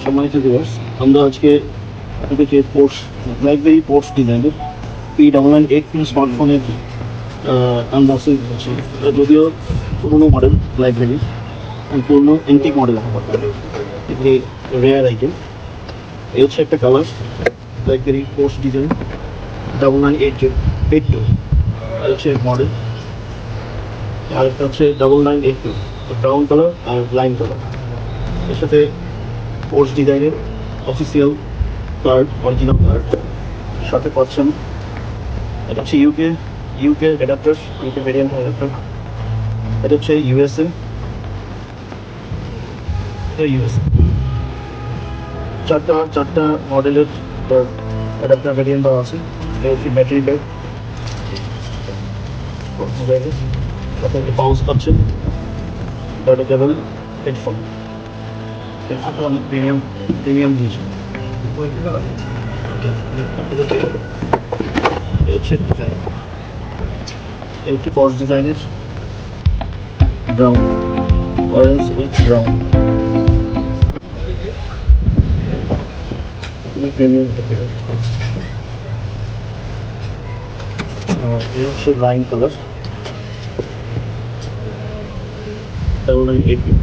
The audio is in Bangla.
সম্মানিত ভিউয়ার্স, আমরা আজকে আপনাদেরকে ব্ল্যাকবেরি পোর্টস ডিজাইনের P9982 স্মার্টফোনের আনবক্সিং করছি। এটা যদিও পুরোনো মডেল ব্ল্যাকবেরি, পুরোনো এন্টিক মডেল এখন বর্তমানে এটি রেয়ার আইটেম। এই হচ্ছে একটা কালার, ব্ল্যাকবেরি পোর্টস ডিজাইন 9982, আর হচ্ছে মডেল। আর একটা হচ্ছে 9982 ব্রাউন কালার আর লাইন কালার। এর সাথে পোর্টস ডিজাইনের অফিসিয়াল কার্ড, অরিজিনাল কার্ড সাথে পাচ্ছেন। এটা হচ্ছে UK adapter, UK variant adapter. এটা হচ্ছে ইউএসএ, চারটা মডেলের অ্যাডাপ্টার ভেরিয়েন্ট দেওয়া আছে। এটা হচ্ছে ব্যাটারি ব্যাগ, মোবাইলের সাথে পাউচ পাচ্ছেন, ডাটা কেবল, হেডফোন। হেডফোনটা অনেক প্রিমিয়াম দিয়েছে। একটি পজ ডিজাইনের brown, orange with brown, premium. এই হচ্ছে লাইন কালার 9982।